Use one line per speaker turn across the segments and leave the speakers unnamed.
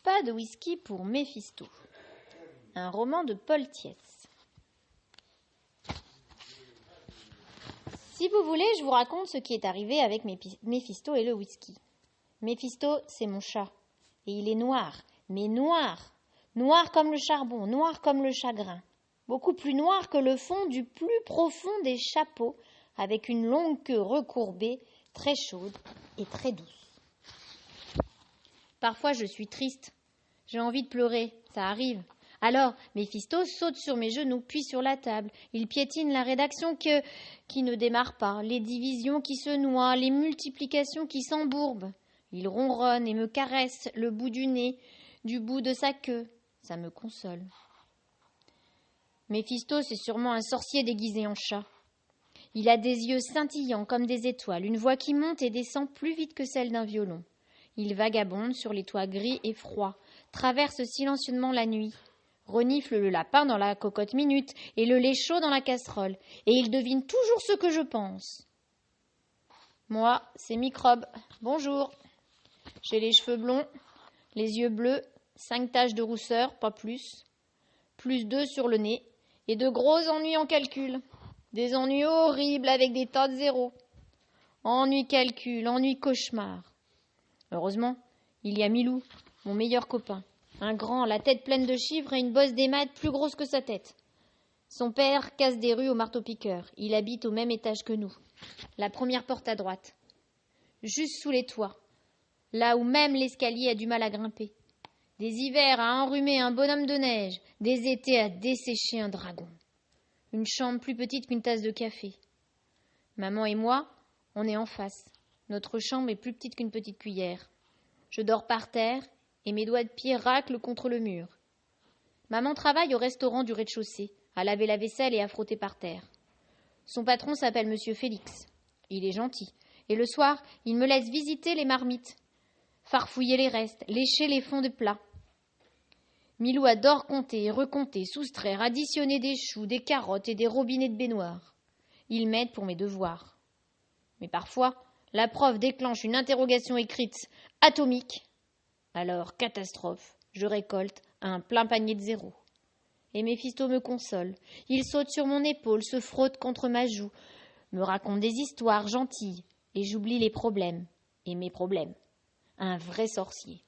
Pas de whisky pour Méphisto. Un roman de Paul Thiès. Si vous voulez, je vous raconte ce qui est arrivé avec Méphisto et le whisky. Méphisto, c'est mon chat. Et il est noir, mais noir. Noir comme le charbon, noir comme le chagrin. Beaucoup plus noir que le fond du plus profond des chapeaux, avec une longue queue recourbée, très chaude et très douce. Parfois, je suis triste. J'ai envie de pleurer, ça arrive. Alors, Méphisto saute sur mes genoux, puis sur la table. Il piétine la rédaction qui ne démarre pas, les divisions qui se noient, les multiplications qui s'embourbent. Il ronronne et me caresse le bout du nez, du bout de sa queue. Ça me console. Méphisto, c'est sûrement un sorcier déguisé en chat. Il a des yeux scintillants comme des étoiles, une voix qui monte et descend plus vite que celle d'un violon. Il vagabonde sur les toits gris et froids, traverse silencieusement la nuit, renifle le lapin dans la cocotte minute et le lait chaud dans la casserole, et il devine toujours ce que je pense. Moi, c'est Microbe. Bonjour. J'ai les cheveux blonds, les yeux bleus, 5 taches de rousseur, pas plus 2 sur le nez, et de gros ennuis en calcul. Des ennuis horribles avec des tas de zéros. Ennui calcul, ennui cauchemar. Heureusement, il y a Milou, mon meilleur copain. Un grand, la tête pleine de chiffres et une bosse des maths plus grosse que sa tête. Son père casse des rues au marteau-piqueur. Il habite au même étage que nous. La première porte à droite. Juste sous les toits. Là où même l'escalier a du mal à grimper. Des hivers à enrhumer un bonhomme de neige. Des étés à dessécher un dragon. Une chambre plus petite qu'une tasse de café. Maman et moi, on est en face. Notre chambre est plus petite qu'une petite cuillère. Je dors par terre et mes doigts de pied raclent contre le mur. Maman travaille au restaurant du rez-de-chaussée, à laver la vaisselle et à frotter par terre. Son patron s'appelle Monsieur Félix. Il est gentil. Et le soir, il me laisse visiter les marmites, farfouiller les restes, lécher les fonds de plats. Milou adore compter, recompter, soustraire, additionner des choux, des carottes et des robinets de baignoire. Il m'aide pour mes devoirs. Mais parfois, la prof déclenche une interrogation écrite atomique. Alors, catastrophe, je récolte un plein panier de zéros. Et Méphisto me console. Il saute sur mon épaule, se frotte contre ma joue, me raconte des histoires gentilles, et j'oublie les problèmes, et mes problèmes. Un vrai sorcier.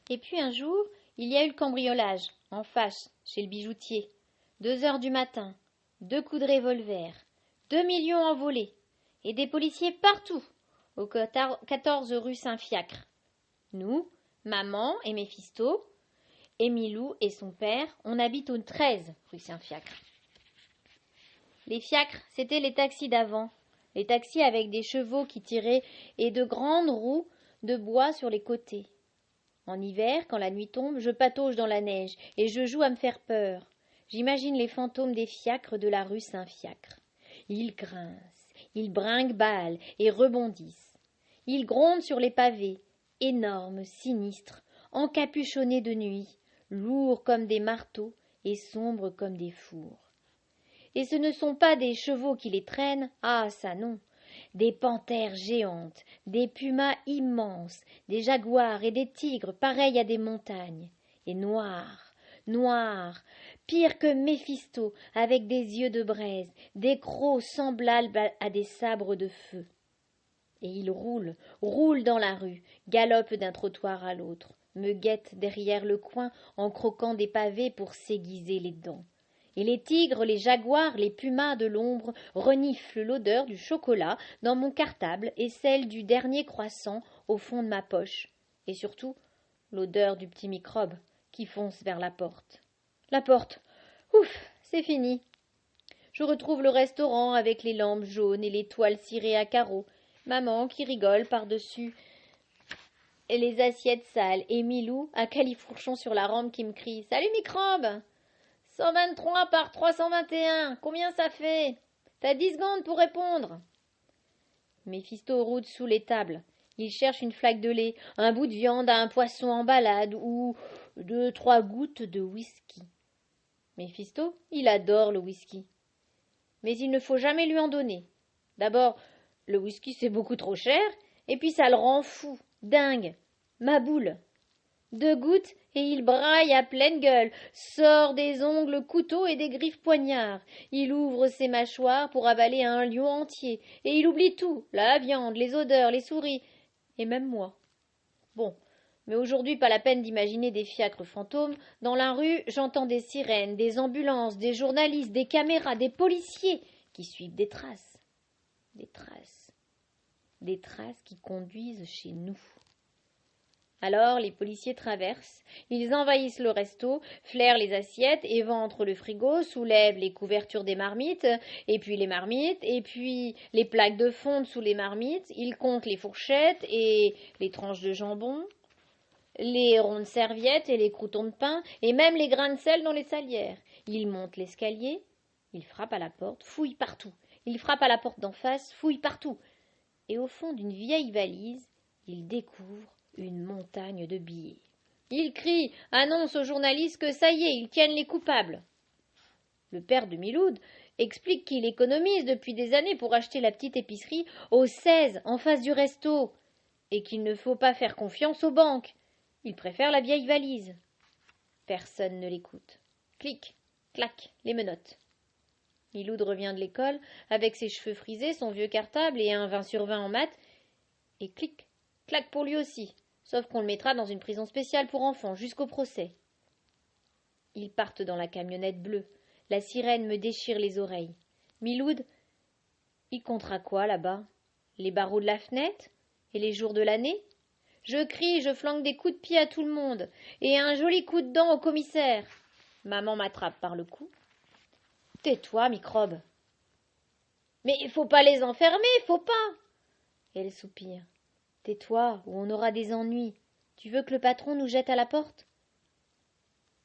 Et puis un jour, il y a eu le cambriolage, en fâche, chez le bijoutier. 2 heures du matin, 2 coups de revolver, 2 millions envolés, et des policiers partout, au 14 rue Saint-Fiacre. Nous, maman et Méphisto, et Milou et son père, on habite au 13 rue Saint-Fiacre. Les fiacres, c'était les taxis d'avant, les taxis avec des chevaux qui tiraient et de grandes roues de bois sur les côtés. En hiver, quand la nuit tombe, je patauge dans la neige et je joue à me faire peur. J'imagine les fantômes des fiacres de la rue Saint-Fiacre. Ils grincent, ils brinquent-ballent et rebondissent. Ils grondent sur les pavés, énormes, sinistres, encapuchonnés de nuit, lourds comme des marteaux et sombres comme des fours. Et ce ne sont pas des chevaux qui les traînent, ah ça non, des panthères géantes, des pumas immenses, des jaguars et des tigres pareils à des montagnes, et noirs, noirs, pire que Méphisto, avec des yeux de braise, des crocs semblables à des sabres de feu. Et ils roulent, roulent dans la rue, galopent d'un trottoir à l'autre, me guettent derrière le coin en croquant des pavés pour s'aiguiser les dents. Et les tigres, les jaguars, les pumas de l'ombre reniflent l'odeur du chocolat dans mon cartable et celle du dernier croissant au fond de ma poche. Et surtout, l'odeur du petit microbe qui fonce vers la porte. La porte, ouf, c'est fini. Je retrouve le restaurant avec les lampes jaunes et les toiles cirées à carreaux, maman qui rigole par-dessus et les assiettes sales, et Milou à califourchon sur la rampe qui me crie « Salut microbe !» 123 par 321, combien ça fait? T'as 10 secondes pour répondre. Méphisto rôde sous les tables. Il cherche une flaque de lait, un bout de viande à un poisson en balade ou 2-3 gouttes de whisky. Méphisto, il adore le whisky. Mais il ne faut jamais lui en donner. D'abord, le whisky c'est beaucoup trop cher, Et puis ça le rend fou, dingue, ma boule. 2 gouttes et il braille à pleine gueule, sort des ongles couteaux et des griffes poignards. Il ouvre ses mâchoires pour avaler un lion entier, et il oublie tout, la viande, les odeurs, les souris, et même moi. Bon, mais aujourd'hui pas la peine d'imaginer des fiacres fantômes. Dans la rue, j'entends des sirènes, des ambulances, des journalistes, des caméras, des policiers qui suivent des traces. Des traces. Des traces qui conduisent chez nous. Alors les policiers traversent, ils envahissent le resto, flairent les assiettes, éventrent le frigo, soulèvent les couvertures des marmites, et puis les marmites, et puis les plaques de fonte sous les marmites, ils comptent les fourchettes et les tranches de jambon, les rondes serviettes et les croûtons de pain, et même les grains de sel dans les salières. Ils montent l'escalier, ils frappent à la porte, fouillent partout. Ils frappent à la porte d'en face, fouillent partout. Et au fond d'une vieille valise, ils découvrent une montagne de billets. Ils crient, annoncent aux journalistes que ça y est, ils tiennent les coupables. Le père de Miloud explique qu'il économise depuis des années pour acheter la petite épicerie au 16 en face du resto et qu'il ne faut pas faire confiance aux banques. Il préfère la vieille valise. Personne ne l'écoute. Clic, clac, les menottes. Miloud revient de l'école avec ses cheveux frisés, son vieux cartable et un 20/20 en maths. Et clic, clac pour lui aussi. Sauf qu'on le mettra dans une prison spéciale pour enfants, jusqu'au procès. Ils partent dans la camionnette bleue. La sirène me déchire les oreilles. Miloud, il comptera quoi là-bas? Les barreaux de la fenêtre? Et les jours de l'année? Je crie, je flanque des coups de pied à tout le monde. Et un joli coup de dent au commissaire. Maman m'attrape par le cou. Tais-toi, microbe. Mais il faut pas les enfermer, faut pas. Elle soupire. Tais-toi, ou on aura des ennuis. Tu veux que le patron nous jette à la porte?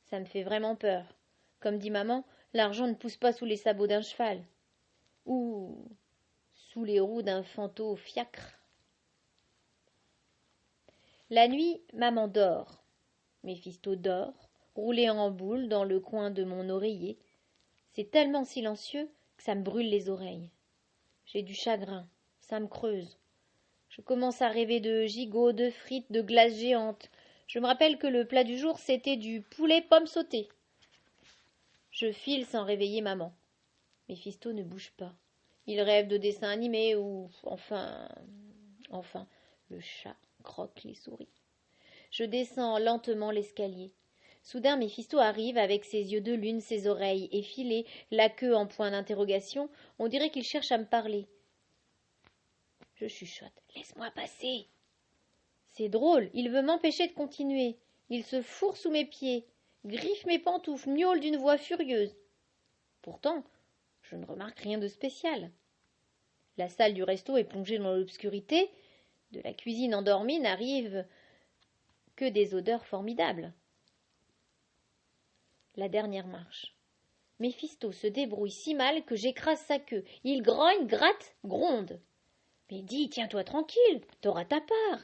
Ça me fait vraiment peur. Comme dit maman, l'argent ne pousse pas sous les sabots d'un cheval. Ou sous les roues d'un fanteau fiacre. La nuit, maman dort. Méphisto dort, roulé en boule dans le coin de mon oreiller. C'est tellement silencieux que ça me brûle les oreilles. J'ai du chagrin, ça me creuse. Je commence à rêver de gigots, de frites, de glaces géantes. Je me rappelle que le plat du jour, c'était du poulet pomme sautée. Je file sans réveiller maman. Méphisto ne bouge pas. Il rêve de dessins animés ou... Enfin, le chat croque les souris. Je descends lentement l'escalier. Soudain, Méphisto arrive avec ses yeux de lune, ses oreilles effilées, la queue en point d'interrogation. On dirait qu'il cherche à me parler. Je chuchote. « Laisse-moi passer !» C'est drôle, il veut m'empêcher de continuer. Il se fourre sous mes pieds, griffe mes pantoufles, miaule d'une voix furieuse. Pourtant, je ne remarque rien de spécial. La salle du resto est plongée dans l'obscurité. De la cuisine endormie n'arrivent que des odeurs formidables. La dernière marche. Méphisto se débrouille si mal que j'écrase sa queue. Il grogne, gratte, gronde. Mais dis, tiens-toi tranquille, t'auras ta part.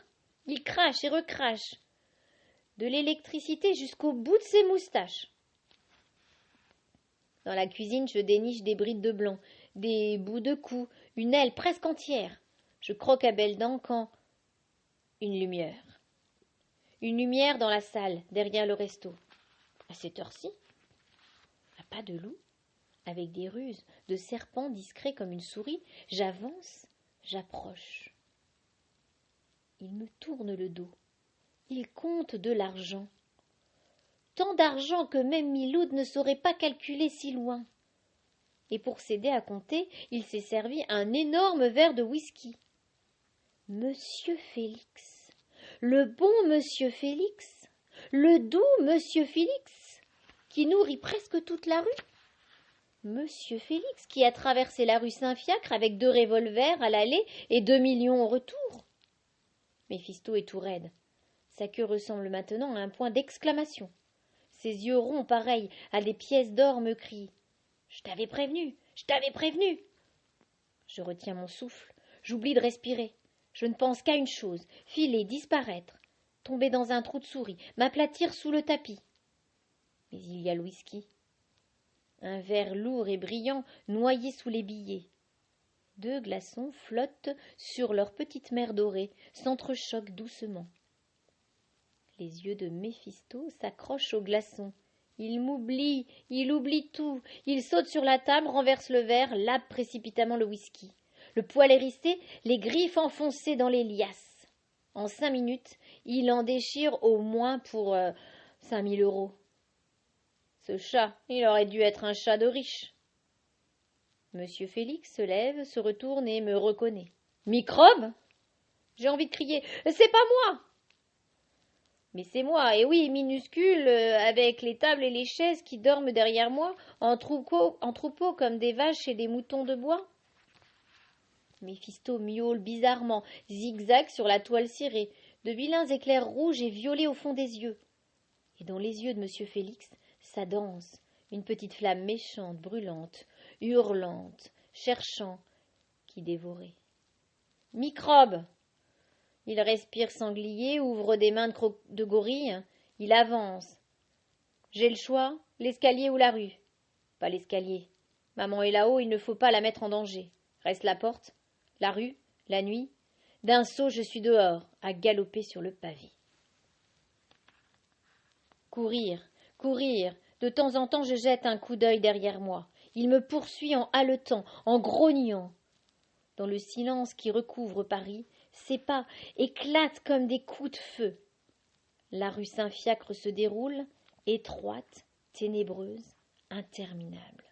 Il crache et recrache. De l'électricité jusqu'au bout de ses moustaches. Dans la cuisine, je déniche des brides de blanc, des bouts de cou, une aile presque entière. Je croque à belles dents quand... Une lumière. Une lumière dans la salle, derrière le resto. À cette heure-ci, un pas de loup, avec des ruses, de serpent discret comme une souris, j'avance, j'approche. Il me tourne le dos. Il compte de l'argent. Tant d'argent que même Miloud ne saurait pas calculer si loin. Et pour s'aider à compter, il s'est servi un énorme verre de whisky. Monsieur Félix, le bon monsieur Félix, le doux monsieur Félix, qui nourrit presque toute la rue. Monsieur Félix, qui a traversé la rue Saint-Fiacre avec 2 revolvers à l'aller et 2 millions au retour. Méphisto est tout raide. Sa queue ressemble maintenant à un point d'exclamation. Ses yeux ronds, pareils à des pièces d'or, me crient « Je t'avais prévenu, je t'avais prévenu !» Je retiens mon souffle, j'oublie de respirer. Je ne pense qu'à une chose, filer, disparaître, tomber dans un trou de souris, m'aplatir sous le tapis. Mais il y a le whisky. Un verre lourd et brillant, noyé sous les billets. 2 glaçons flottent sur leur petite mer dorée, s'entrechoquent doucement. Les yeux de Méphisto s'accrochent aux glaçons. Il m'oublie, il oublie tout. Il saute sur la table, renverse le verre, lave précipitamment le whisky. Le poil hérissé, les griffes enfoncées dans les liasses. En 5 minutes, il en déchire au moins pour 5 000 €. Ce chat, il aurait dû être un chat de riche. Monsieur Félix se lève, se retourne et me reconnaît. Microbe? J'ai envie de crier. C'est pas moi! Mais c'est moi, et oui, minuscule, avec les tables et les chaises qui dorment derrière moi, en troupeau comme des vaches et des moutons de bois. Méphisto miaule bizarrement, zigzag sur la toile cirée, de vilains éclairs rouges et violets au fond des yeux. Et dans les yeux de monsieur Félix, ça danse, une petite flamme méchante, brûlante, hurlante, cherchant qui dévorait. Microbe! Il respire sanglier, ouvre des mains de gorille, il avance. J'ai le choix, l'escalier ou la rue? Pas l'escalier. Maman est là-haut, il ne faut pas la mettre en danger. Reste la porte, la rue, la nuit. D'un saut, je suis dehors, à galoper sur le pavé. Courir, courir. De temps en temps, je jette un coup d'œil derrière moi. Il me poursuit en haletant, en grognant. Dans le silence qui recouvre Paris, ses pas éclatent comme des coups de feu. La rue Saint-Fiacre se déroule, étroite, ténébreuse, interminable.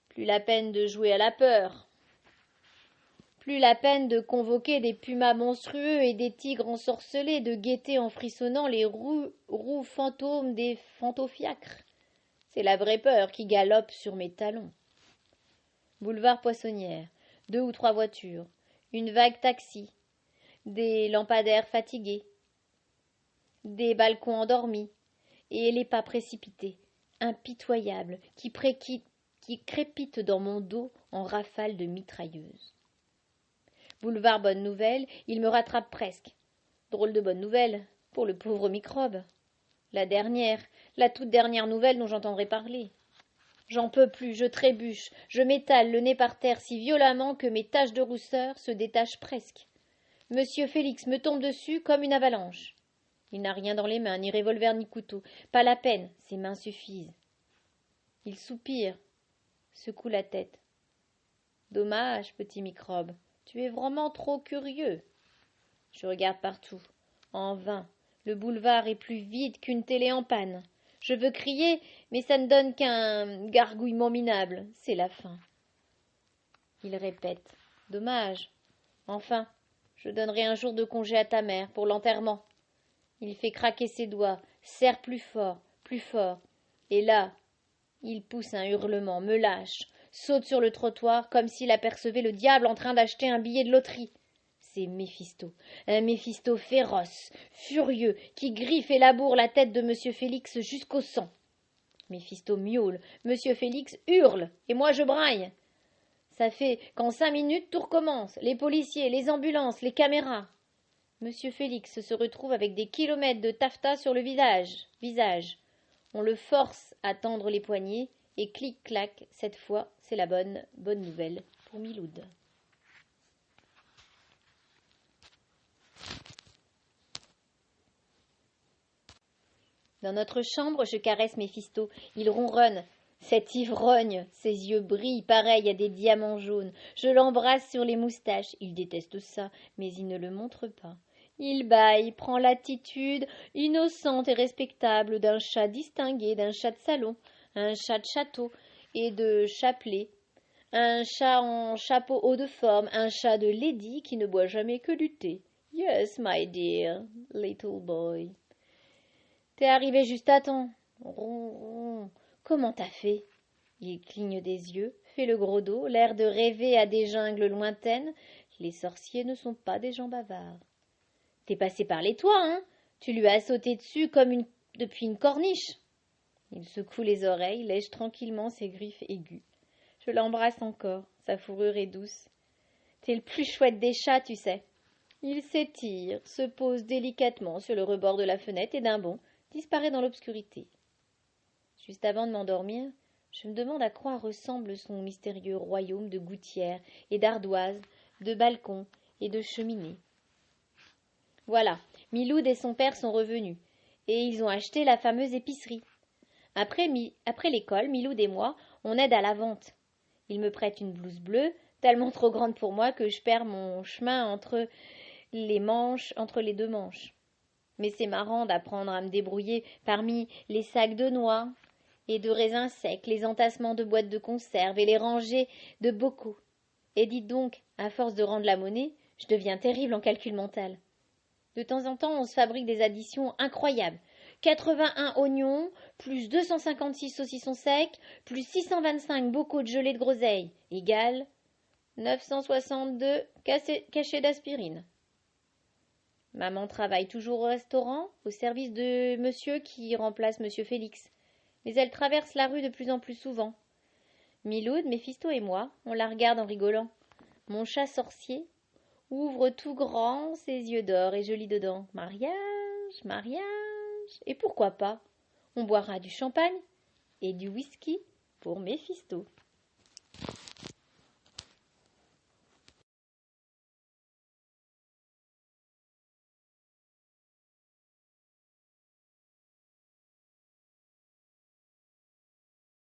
Plus la peine de jouer à la peur, plus la peine de convoquer des pumas monstrueux et des tigres ensorcelés, de guetter en frissonnant les roues fantômes des fantofiacres. C'est la vraie peur qui galope sur mes talons. Boulevard Poissonnière, 2 ou 3 voitures, une vague taxi, des lampadaires fatigués, des balcons endormis, et les pas précipités, impitoyables, qui crépitent dans mon dos en rafales de mitrailleuses. Boulevard Bonne Nouvelle, il me rattrape presque. Drôle de bonne nouvelle pour le pauvre microbe. La toute dernière nouvelle dont j'entendrai parler. J'en peux plus, je trébuche, je m'étale le nez par terre si violemment que mes taches de rousseur se détachent presque. Monsieur Félix me tombe dessus comme une avalanche. Il n'a rien dans les mains, ni revolver ni couteau. Pas la peine, ses mains suffisent. Il soupire, secoue la tête. Dommage, petit microbe, tu es vraiment trop curieux. Je regarde partout. En vain, le boulevard est plus vide qu'une télé en panne. Je veux crier, mais ça ne donne qu'un gargouillement minable. C'est la fin. Il répète. Dommage. Enfin, je donnerai un jour de congé à ta mère pour l'enterrement. Il fait craquer ses doigts, serre plus fort, et là, il pousse un hurlement, me lâche, saute sur le trottoir comme s'il apercevait le diable en train d'acheter un billet de loterie. C'est Méphisto, un Méphisto féroce, furieux, qui griffe et laboure la tête de monsieur Félix jusqu'au sang. Méphisto miaule, monsieur Félix hurle, et moi je braille. Ça fait qu'en 5 minutes tout recommence, les policiers, les ambulances, les caméras. Monsieur Félix se retrouve avec des kilomètres de taffetas sur le visage. On le force à tendre les poignets, et clic-clac, cette fois, c'est la bonne nouvelle pour Miloud. Dans notre chambre, je caresse Méphisto. Il ronronne. Cet ivrogne, ses yeux brillent pareils à des diamants jaunes. Je l'embrasse sur les moustaches. Il déteste ça, mais il ne le montre pas. Il bâille, prend l'attitude innocente et respectable d'un chat distingué, d'un chat de salon, un chat de château et de chapelet, un chat en chapeau haut de forme, un chat de lady qui ne boit jamais que du thé. Yes, my dear, little boy. T'es arrivé juste à temps. Ron. Comment t'as fait? Il cligne des yeux, fait le gros dos, l'air de rêver à des jungles lointaines. Les sorciers ne sont pas des gens bavards. T'es passé par les toits, hein? Tu lui as sauté dessus comme depuis une corniche. Il secoue les oreilles, lèche tranquillement ses griffes aiguës. Je l'embrasse encore, sa fourrure est douce. T'es le plus chouette des chats, tu sais. Il s'étire, se pose délicatement sur le rebord de la fenêtre et d'un bond disparaît dans l'obscurité. Juste avant de m'endormir, Je me demande à quoi ressemble son mystérieux royaume de gouttières et d'ardoises, de balcons et de cheminées. Voilà, Miloud et son père sont revenus, et ils ont acheté la fameuse épicerie. Après l'école, Miloud et moi, on aide à la vente. Il me prête une blouse bleue, tellement trop grande pour moi que je perds mon chemin entre les deux manches. Mais c'est marrant d'apprendre à me débrouiller parmi les sacs de noix et de raisins secs, les entassements de boîtes de conserve et les rangées de bocaux. Et dites donc, à force de rendre la monnaie, je deviens terrible en calcul mental. De temps en temps, on se fabrique des additions incroyables. 81 oignons, plus 256 saucissons secs, plus 625 bocaux de gelée de groseille, égale 962 cachets d'aspirine. Maman travaille toujours au restaurant, au service de monsieur qui remplace monsieur Félix. Mais elle traverse la rue de plus en plus souvent. Miloud, Méphisto et moi, on la regarde en rigolant. Mon chat sorcier ouvre tout grand ses yeux d'or et je lis dedans « Mariage, mariage !» Et pourquoi pas? On boira du champagne et du whisky pour Méphisto.